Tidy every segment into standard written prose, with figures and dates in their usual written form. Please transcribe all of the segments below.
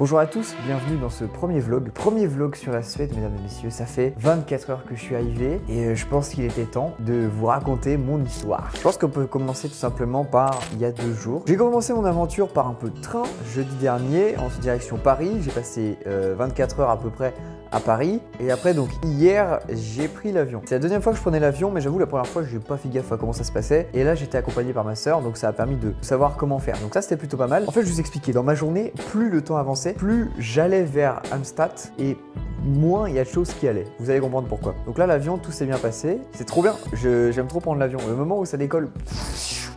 Bonjour à tous, bienvenue dans ce premier vlog sur la Suède, mesdames et messieurs. Ça fait 24 heures que je suis arrivé et je pense qu'il était temps de vous raconter mon histoire. Je pense qu'on peut commencer tout simplement par il y a 2 jours. J'ai commencé mon aventure par un peu de train jeudi dernier en direction Paris. J'ai passé 24 heures à peu près à Paris et après donc hier j'ai pris l'avion. C'est la deuxième fois que je prenais l'avion, mais j'avoue la première fois j'ai pas fait gaffe à comment ça se passait et là j'étais accompagné par ma soeur, donc ça a permis de savoir comment faire. Donc ça c'était plutôt pas mal. En fait je vous expliquais, dans ma journée, plus le temps avançait, plus j'allais vers Amsterdam et moins il y a de choses qui allaient. Vous allez comprendre pourquoi. Donc là l'avion, tout s'est bien passé, c'est trop bien. J'aime trop prendre l'avion. Le moment où ça décolle,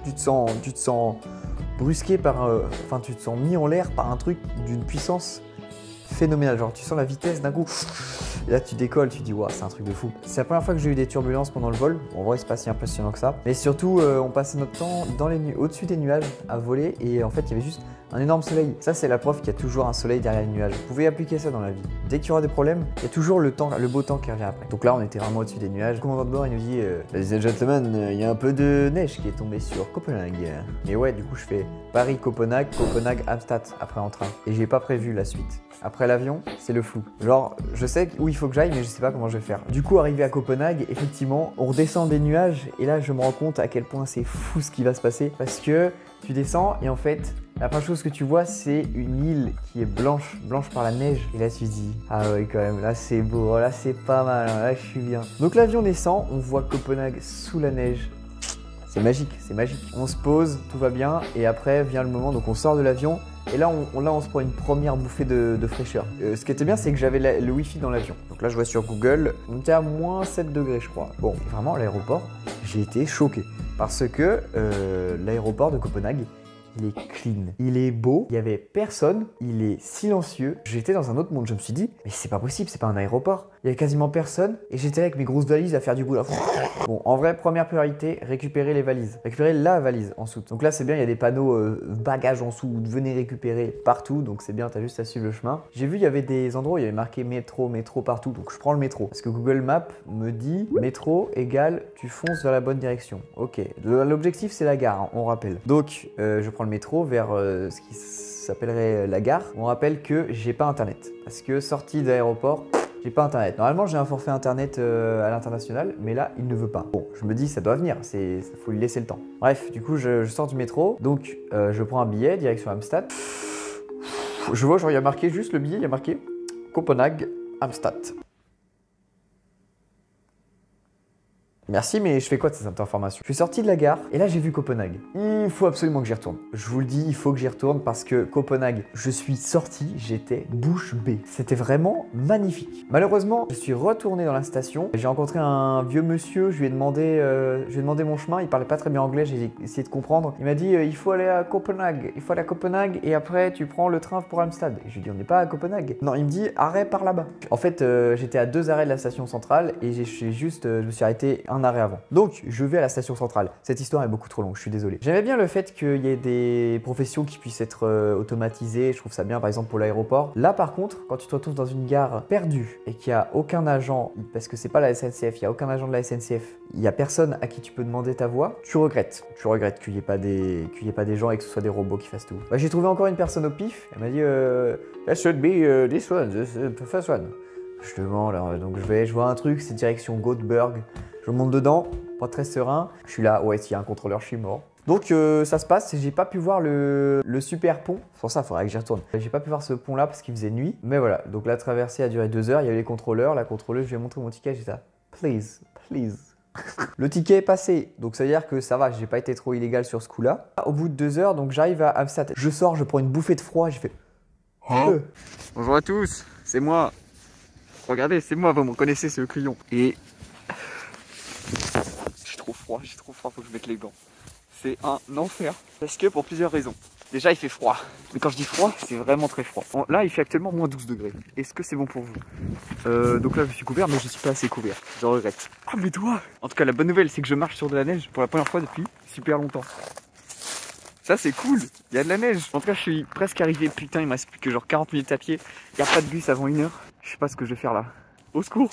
tu te sens brusqué par, enfin tu te sens mis en l'air par un truc d'une puissance phénoménal, genre tu sens la vitesse d'un coup, et là tu décolles, tu dis waouh, c'est un truc de fou. C'est la première fois que j'ai eu des turbulences pendant le vol. Bon, en vrai c'est pas si impressionnant que ça, mais surtout on passait notre temps dans au-dessus des nuages à voler et en fait il y avait juste un énorme soleil. Ça c'est la preuve qu'il y a toujours un soleil derrière les nuages. Vous pouvez appliquer ça dans la vie. Dès qu'il y aura des problèmes, il y a toujours le beau temps qui revient après. Donc là on était vraiment au-dessus des nuages. Le commandant de bord il nous dit ladies and gentlemen, il y a un peu de neige qui est tombée sur Copenhague. Et ouais, du coup je fais Paris-Copenhague, Copenhague-Amsterdam après en train. Et j'ai pas prévu la suite. Après l'avion, c'est le flou. Genre, je sais où il faut que j'aille, mais je sais pas comment je vais faire. Du coup, arrivé à Copenhague, effectivement, on redescend des nuages et là, je me rends compte à quel point c'est fou ce qui va se passer parce que tu descends et en fait, la première chose que tu vois, c'est une île qui est blanche par la neige. Et là, tu te dis, ah ouais, quand même, là, c'est beau, là, c'est pas mal, là, je suis bien. Donc, l'avion descend, on voit Copenhague sous la neige. C'est magique, c'est magique. On se pose, tout va bien et après vient le moment, donc on sort de l'avion. Et là, on se prend une première bouffée de fraîcheur. Ce qui était bien, c'est que j'avais le Wi-Fi dans l'avion. Donc là, je vois sur Google, on était à moins 7 degrés, je crois. Bon, vraiment, l'aéroport, j'ai été choqué. Parce que l'aéroport de Copenhague, il est clean, il est beau, il n'y avait personne, il est silencieux. J'étais dans un autre monde, je me suis dit, mais c'est pas possible, c'est pas un aéroport. Il y avait quasiment personne et j'étais avec mes grosses valises à faire du bout là. Bon, en vrai, première priorité, récupérer les valises. Récupérer la valise en soute. Donc là, c'est bien, il y a des panneaux bagages en dessous, venez récupérer partout. Donc c'est bien, t'as juste à suivre le chemin. J'ai vu, il y avait des endroits où il y avait marqué métro partout. Donc je prends le métro. Parce que Google Maps me dit métro égale tu fonces vers la bonne direction. Ok, l'objectif c'est la gare, hein, on rappelle. Donc je prends le métro vers ce qui s'appellerait la gare. On rappelle que j'ai pas internet. Parce que sortie d'aéroport, j'ai pas internet. Normalement, j'ai un forfait internet à l'international, mais là, il ne veut pas. Bon, je me dis, ça doit venir, faut lui laisser le temps. Bref, du coup, je sors du métro, donc je prends un billet, direction Amsterdam. Je vois, genre, il y a marqué juste le billet, il y a marqué Copenhague, Amsterdam. Merci, mais je fais quoi de cette information? Je suis sorti de la gare et là j'ai vu Copenhague. Il faut absolument que j'y retourne. Je vous le dis, il faut que j'y retourne parce que Copenhague, je suis sorti, j'étais bouche bée. C'était vraiment magnifique. Malheureusement, je suis retourné dans la station. J'ai rencontré un vieux monsieur, je lui ai demandé mon chemin. Il parlait pas très bien anglais, j'ai essayé de comprendre. Il m'a dit il faut aller à Copenhague. Il faut aller à Copenhague et après tu prends le train pour Amsterdam. Et je lui ai dit on n'est pas à Copenhague. Non, il me dit arrêt par là-bas. En fait, j'étais à 2 arrêts de la station centrale et je me suis arrêté un arrêt avant. Donc, je vais à la station centrale. Cette histoire est beaucoup trop longue, je suis désolé. J'aimais bien le fait qu'il y ait des professions qui puissent être automatisées. Je trouve ça bien, par exemple, pour l'aéroport. Là, par contre, quand tu te retrouves dans une gare perdue et qu'il n'y a aucun agent, parce que c'est pas la SNCF, il n'y a aucun agent de la SNCF, il n'y a personne à qui tu peux demander ta voix, tu regrettes. Tu regrettes qu'il n'y ait pas des gens et que ce soit des robots qui fassent tout. Bah, j'ai trouvé encore une personne au pif. Elle m'a dit that should be this one, the first one. Je demande, alors, donc je vois un truc, c'est direction Göteborg. Je monte dedans, pas très serein. Je suis là, ouais, s'il y a un contrôleur, je suis mort. Donc ça se passe, j'ai pas pu voir le super pont. Pour ça, il faudrait que j'y retourne. J'ai pas pu voir ce pont là parce qu'il faisait nuit. Mais voilà, donc la traversée a duré 2 heures. Il y avait les contrôleurs. La contrôleuse, je lui ai montré mon ticket. J'étais là, please, please. Le ticket est passé, donc ça veut dire que ça va, j'ai pas été trop illégal sur ce coup-là. Au bout de 2 heures, donc j'arrive à Amsterdam. Je sors, je prends une bouffée de froid, j'ai fait. Bonjour à tous, c'est moi. Regardez, c'est moi, vous me reconnaissez, c'est le crayon. Et j'ai trop froid, faut que je mette les gants. C'est un enfer. Parce que pour plusieurs raisons. Déjà, il fait froid. Mais quand je dis froid, c'est vraiment très froid. Là, il fait actuellement moins 12 degrés. Est-ce que c'est bon pour vous? Donc là, je suis couvert, mais je suis pas assez couvert. Je regrette. Ah, mes doigts! En tout cas, la bonne nouvelle, c'est que je marche sur de la neige pour la première fois depuis super longtemps. Ça, c'est cool. Il y a de la neige. En tout cas, je suis presque arrivé. Putain, il me reste plus que genre 40 minutes à pied. Il n'y a pas de bus avant 1 heure. Je sais pas ce que je vais faire là. Au secours.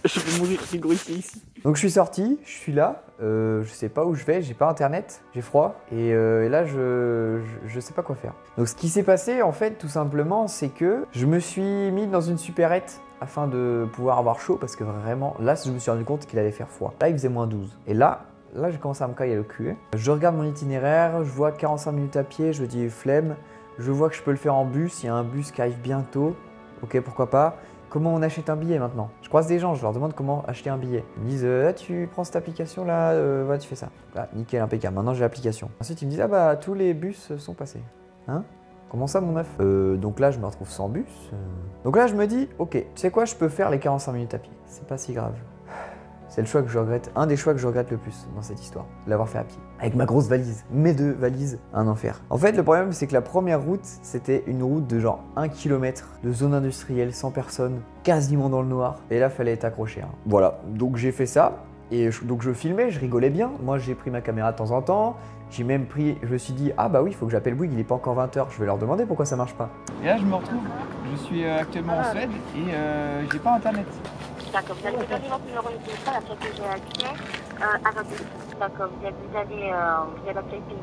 Je vais mourir frigorifié ici. Donc je suis sorti, je suis là, je sais pas où je vais, j'ai pas internet, j'ai froid et là je sais pas quoi faire. Donc ce qui s'est passé en fait tout simplement c'est que je me suis mis dans une supérette afin de pouvoir avoir chaud parce que vraiment là je me suis rendu compte qu'il allait faire froid. Là il faisait -12 et là j'ai commencé à me cailler le cul. Je regarde mon itinéraire, je vois 45 minutes à pied, je me dis flemme, je vois que je peux le faire en bus, il y a un bus qui arrive bientôt, ok pourquoi pas. Comment on achète un billet maintenant? Je croise des gens, je leur demande comment acheter un billet. Ils me disent ah, tu prends cette application là, voilà tu fais ça. Là, nickel, impeccable, maintenant j'ai l'application. Ensuite ils me disent ah bah tous les bus sont passés. Hein? Comment ça mon neuf? Donc là je me retrouve sans bus. Donc là je me dis ok, tu sais quoi, je peux faire les 45 minutes à pied. C'est pas si grave. C'est le choix que je regrette, un des choix que je regrette le plus dans cette histoire, l'avoir fait à pied. Avec ma grosse valise, mes 2 valises, un enfer. En fait, le problème, c'est que la première route, c'était une route de genre 1 km de zone industrielle, sans personne, quasiment dans le noir. Et là, fallait être accroché. Hein. Voilà, donc j'ai fait ça. Et donc je filmais, je rigolais bien. Moi, j'ai pris ma caméra de temps en temps. J'ai même pris, je me suis dit, ah bah oui, il faut que j'appelle Bouygues, il est pas encore 20 h, je vais leur demander pourquoi ça marche pas. Et là, je me retrouve, je suis actuellement en Suède et j'ai pas internet. D'accord, vous allez me donner votre numéro de téléphone après que j'ai accès à votre liste. D'accord, vous allez à quel pays?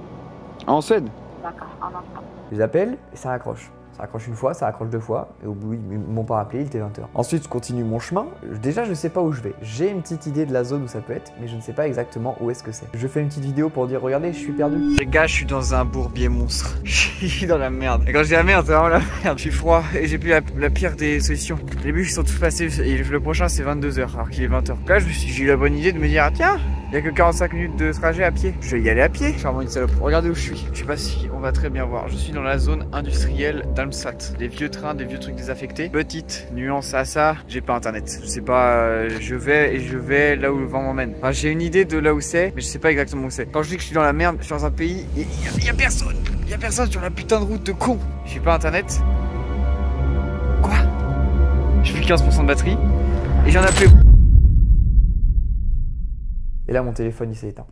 En Suède? D'accord, en instant. Je les appelle et ça raccroche. Ça raccroche une fois, ça raccroche 2 fois, et au bout, ils m'ont pas rappelé, il était 20 h. Ensuite, je continue mon chemin. Déjà, je sais pas où je vais. J'ai une petite idée de la zone où ça peut être, mais je ne sais pas exactement où est-ce que c'est. Je fais une petite vidéo pour dire, regardez, je suis perdu. Les gars, je suis dans un bourbier monstre. Je suis dans la merde. Et quand je dis la merde, c'est vraiment la merde. Je suis froid et j'ai pris la pire des solutions. Les bus sont tous passés et le prochain, c'est 22 h, alors qu'il est 20 h. Donc là, j'ai eu la bonne idée de me dire, ah, tiens, il y a que 45 minutes de trajet à pied. Je vais y aller à pied. Je suis vraiment une salope. Regardez où je suis. Je sais pas si on va très bien voir. Je suis dans la zone industrielle d'Almsat. Des vieux trains, des vieux trucs désaffectés. Petite nuance à ça, j'ai pas internet. Je sais pas, je vais là où le vent m'emmène. Enfin, j'ai une idée de là où c'est, mais je sais pas exactement où c'est. Quand je dis que je suis dans la merde, je suis dans un pays, il y a personne. Il y a personne sur la putain de route de con. J'ai pas internet. Quoi? J'ai plus 15% de batterie et j'en ai plus. Et là, mon téléphone, il s'est éteint.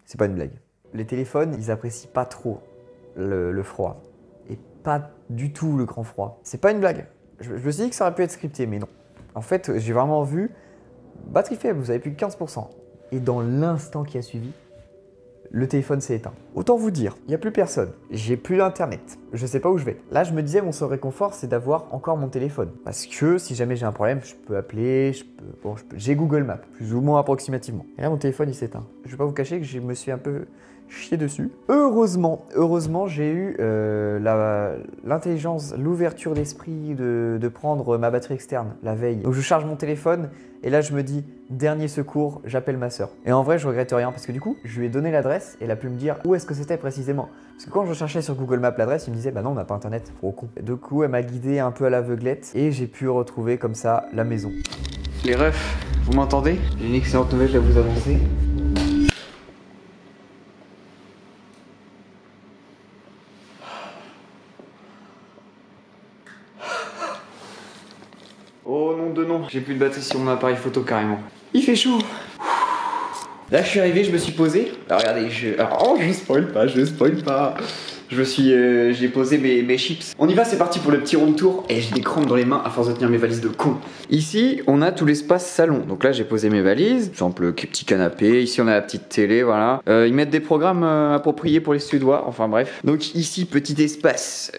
C'est pas une blague. Les téléphones, ils apprécient pas trop le froid. Et pas du tout le grand froid. C'est pas une blague. Je me suis dit que ça aurait pu être scripté, mais non. En fait, j'ai vraiment vu batterie faible, vous avez plus que 15%. Et dans l'instant qui a suivi, le téléphone s'est éteint. Autant vous dire, il n'y a plus personne. J'ai plus d'internet. Je sais pas où je vais. Là, je me disais, mon seul réconfort, c'est d'avoir encore mon téléphone. Parce que si jamais j'ai un problème, je peux appeler, j'ai Google Maps, plus ou moins approximativement. Et là, mon téléphone, il s'éteint. Je vais pas vous cacher que je me suis un peu chier dessus. Heureusement, j'ai eu l'intelligence, l'ouverture d'esprit de prendre ma batterie externe la veille. Donc je charge mon téléphone et là je me dis dernier secours, j'appelle ma soeur. Et en vrai je regrette rien parce que du coup je lui ai donné l'adresse et elle a pu me dire où est-ce que c'était précisément. Parce que quand je cherchais sur Google Maps l'adresse, il me disait bah non on n'a pas internet, gros con. Du coup elle m'a guidé un peu à l'aveuglette et j'ai pu retrouver comme ça la maison. Les refs, vous m'entendez? J'ai une excellente nouvelle à vous annoncer. Oh non de non, j'ai plus de batterie sur mon appareil photo carrément. Il fait chaud. Là je suis arrivé, je me suis posé. Alors regardez, je spoil pas. J'ai posé mes chips. On y va, c'est parti pour le petit room tour. Et j'ai des crampes dans les mains à force de tenir mes valises de con. Ici, on a tout l'espace salon. Donc là, j'ai posé mes valises. Exemple, le petit canapé. Ici, on a la petite télé, voilà. Ils mettent des programmes appropriés pour les Suédois. Enfin bref. Donc ici, petit espace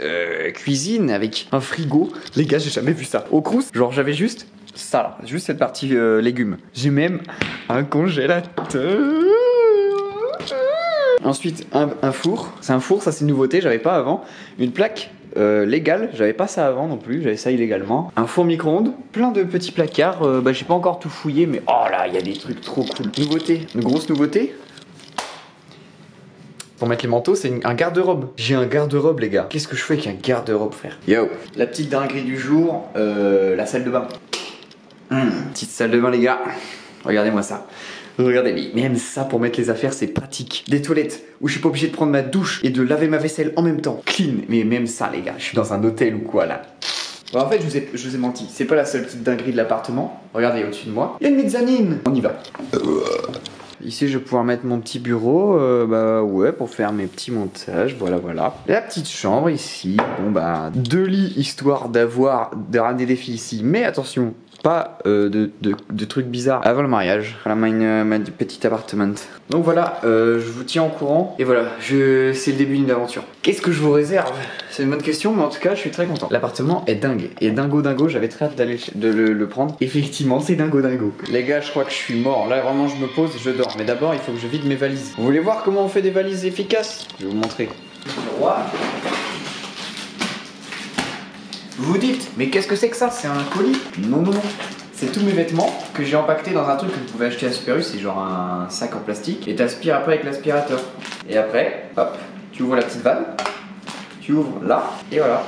cuisine avec un frigo. Les gars, j'ai jamais vu ça. Au Crous, genre j'avais juste ça là. Juste cette partie légumes. J'ai même un congélateur. Ensuite, un four. C'est un four, ça c'est une nouveauté, j'avais pas avant. Une plaque légale, j'avais pas ça avant non plus, j'avais ça illégalement. Un four micro-ondes, plein de petits placards. J'ai pas encore tout fouillé, mais oh là, il y a des trucs trop cool. Nouveauté, une grosse nouveauté. Pour mettre les manteaux, c'est un garde-robe. J'ai un garde-robe, les gars. Qu'est-ce que je fais avec un garde-robe, frère? Yo, la petite dinguerie du jour, la salle de bain. Petite salle de bain, les gars. Regardez-moi ça. Regardez, même ça pour mettre les affaires c'est pratique. Des toilettes où je suis pas obligé de prendre ma douche et de laver ma vaisselle en même temps. Clean, mais même ça les gars, je suis dans un hôtel ou quoi là. Bon, en fait je vous ai menti, c'est pas la seule petite dinguerie de l'appartement. Regardez au-dessus de moi, il y a une mezzanine. On y va. Ici je vais pouvoir mettre mon petit bureau, bah ouais, pour faire mes petits montages, voilà. La petite chambre ici, bon bah 2 lits histoire de ramener des filles ici, mais attention, pas de trucs bizarres avant le mariage. Voilà ma petite appartement. Donc voilà, je vous tiens au courant. Et voilà, c'est le début d'une aventure. Qu'est-ce que je vous réserve? C'est une bonne question, mais en tout cas, je suis très content. L'appartement est dingue. Et dingo, j'avais très hâte de le prendre. Effectivement, c'est dingo. Les gars, je crois que je suis mort. Là, vraiment, je me pose et je dors. Mais d'abord, il faut que je vide mes valises. Vous voulez voir comment on fait des valises efficaces? Je vais vous montrer. Vous vous dites, mais qu'est-ce que c'est que ça? C'est un colis? Non. C'est tous mes vêtements que j'ai empaquetés dans un truc que vous pouvez acheter à Super U, c'est genre un sac en plastique. Et t'aspires après avec l'aspirateur. Et après, hop, tu ouvres la petite vanne, tu ouvres là, et voilà.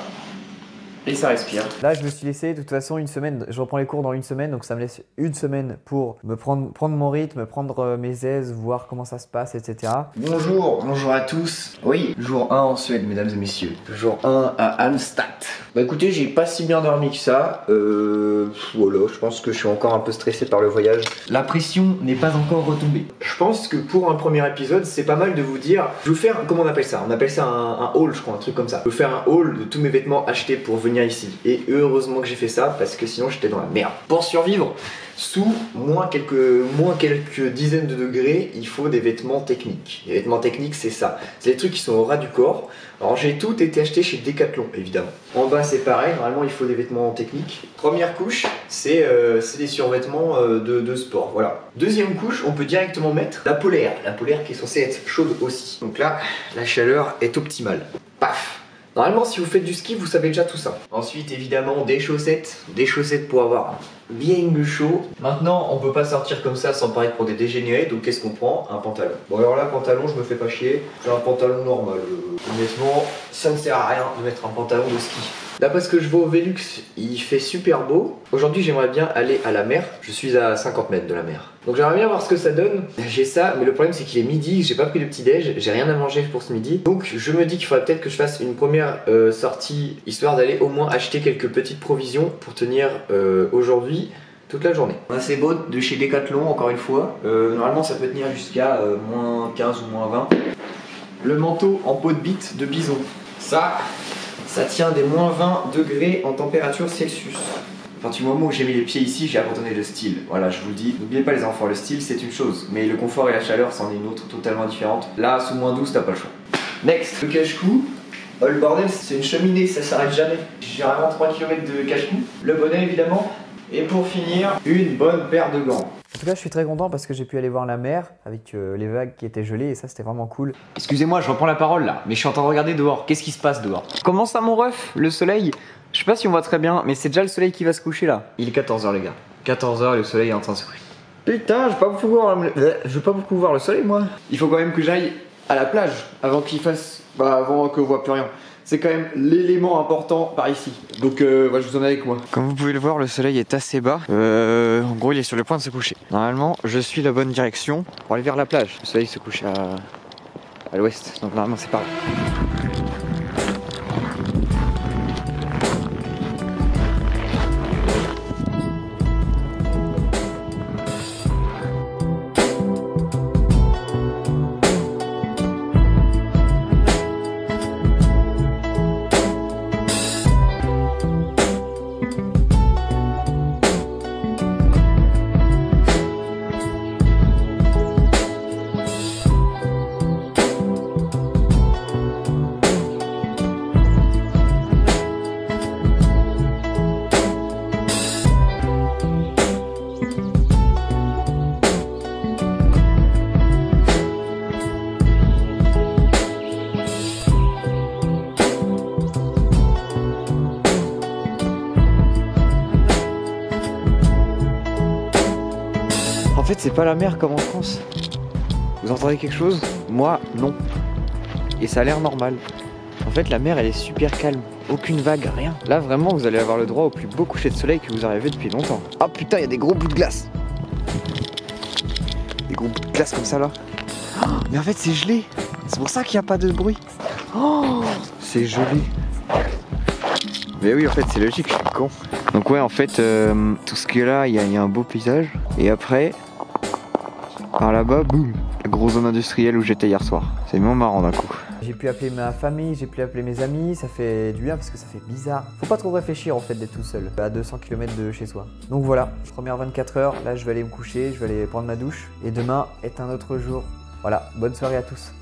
Et ça respire. Là, je me suis laissé, de toute façon, une semaine. Je reprends les cours dans une semaine, donc ça me laisse une semaine pour prendre mon rythme, prendre mes aises, voir comment ça se passe, etc. Bonjour à tous. Oui, jour 1 en Suède, mesdames et messieurs. Jour 1 à Halmstad. Bah écoutez, j'ai pas si bien dormi que ça. Voilà, je pense que je suis encore un peu stressé par le voyage. La pression n'est pas encore retombée. Je pense que pour un premier épisode, c'est pas mal de vous dire. Je vais vous faire, comment on appelle ça? On appelle ça un haul, je crois, un truc comme ça. Je vais faire un haul de tous mes vêtements achetés pour venir ici. Et heureusement que j'ai fait ça parce que sinon j'étais dans la merde. Pour survivre sous moins quelques dizaines de degrés, il faut des vêtements techniques. Les vêtements techniques, c'est ça. C'est les trucs qui sont au ras du corps. Alors j'ai tout été acheté chez Decathlon, évidemment. En bas c'est pareil, normalement il faut des vêtements techniques. Première couche, c'est des survêtements de sport, voilà. Deuxième couche, on peut directement mettre la polaire. La polaire qui est censée être chaude aussi. Donc là, la chaleur est optimale. Paf! Normalement, si vous faites du ski, vous savez déjà tout ça. Ensuite, évidemment, des chaussettes pour avoir bien chaud. Maintenant, on peut pas sortir comme ça sans paraître pour des dégénérés, donc qu'est-ce qu'on prend? Un pantalon. Bon, alors là, pantalon, je me fais pas chier. J'ai un pantalon normal. Honnêtement, ça ne sert à rien de mettre un pantalon de ski. Là, parce que je vais au Velux, il fait super beau. Aujourd'hui, j'aimerais bien aller à la mer. Je suis à 50 mètres de la mer. Donc j'aimerais bien voir ce que ça donne. J'ai ça, mais le problème c'est qu'il est midi, j'ai pas pris de petit déj, j'ai rien à manger pour ce midi. Donc je me dis qu'il faudrait peut-être que je fasse une première sortie, histoire d'aller au moins acheter quelques petites provisions pour tenir aujourd'hui toute la journée. On a ces bottes de chez Decathlon, encore une fois. Normalement ça peut tenir jusqu'à moins 15 ou moins 20. Le manteau en peau de bite de bison. Ça tient des moins 20 degrés en température Celsius. À partir du moment où j'ai mis les pieds ici, j'ai abandonné le style. Voilà, je vous le dis. N'oubliez pas les enfants, le style c'est une chose, mais le confort et la chaleur c'en est une autre totalement différente. Là, sous moins 12, t'as pas le choix. Next, le cache-cou. Oh, le bordel, c'est une cheminée, ça s'arrête jamais. J'ai vraiment 3 km de cache-cou. Le bonnet évidemment. Et pour finir, une bonne paire de gants. En tout cas, je suis très content parce que j'ai pu aller voir la mer avec les vagues qui étaient gelées et ça, c'était vraiment cool. Excusez-moi, je reprends la parole là, mais je suis en train de regarder dehors. Qu'est-ce qui se passe dehors? Comment ça, mon ref? Le soleil? Je sais pas si on voit très bien, mais c'est déjà le soleil qui va se coucher là. Il est 14h les gars. 14h, le soleil est en train de se coucher. Putain, je vais pas beaucoup voir le soleil moi. Il faut quand même que j'aille à la plage avant qu'il fasse... Bah, avant qu'on voit plus rien. C'est quand même l'élément important par ici. Donc je vous en ai avec moi. Comme vous pouvez le voir, le soleil est assez bas. En gros, il est sur le point de se coucher. Normalement, je suis la bonne direction pour aller vers la plage. Le soleil se couche à l'ouest, donc normalement c'est par là. En fait, c'est pas la mer comme en France. Vous entendez quelque chose? Moi, non. Et ça a l'air normal. En fait, la mer, elle est super calme. Aucune vague, rien. Là, vraiment, vous allez avoir le droit au plus beau coucher de soleil que vous aurez vu depuis longtemps. Ah putain, il y a des gros bouts de glace. Des gros bouts de glace comme ça, là. Oh, mais en fait, c'est gelé. C'est pour ça qu'il n'y a pas de bruit. Oh, c'est gelé. Mais oui, en fait, c'est logique, je suis con. Donc ouais, en fait, tout ce qu'il y a là, il y a un beau paysage. Et après... Par là-bas, boum, la grosse zone industrielle où j'étais hier soir. C'est vraiment marrant d'un coup. J'ai pu appeler ma famille, j'ai pu appeler mes amis, ça fait du bien parce que ça fait bizarre. Faut pas trop réfléchir en fait d'être tout seul, à 200 km de chez soi. Donc voilà, première 24 heures, là je vais aller me coucher, je vais aller prendre ma douche. Et demain est un autre jour. Voilà, bonne soirée à tous.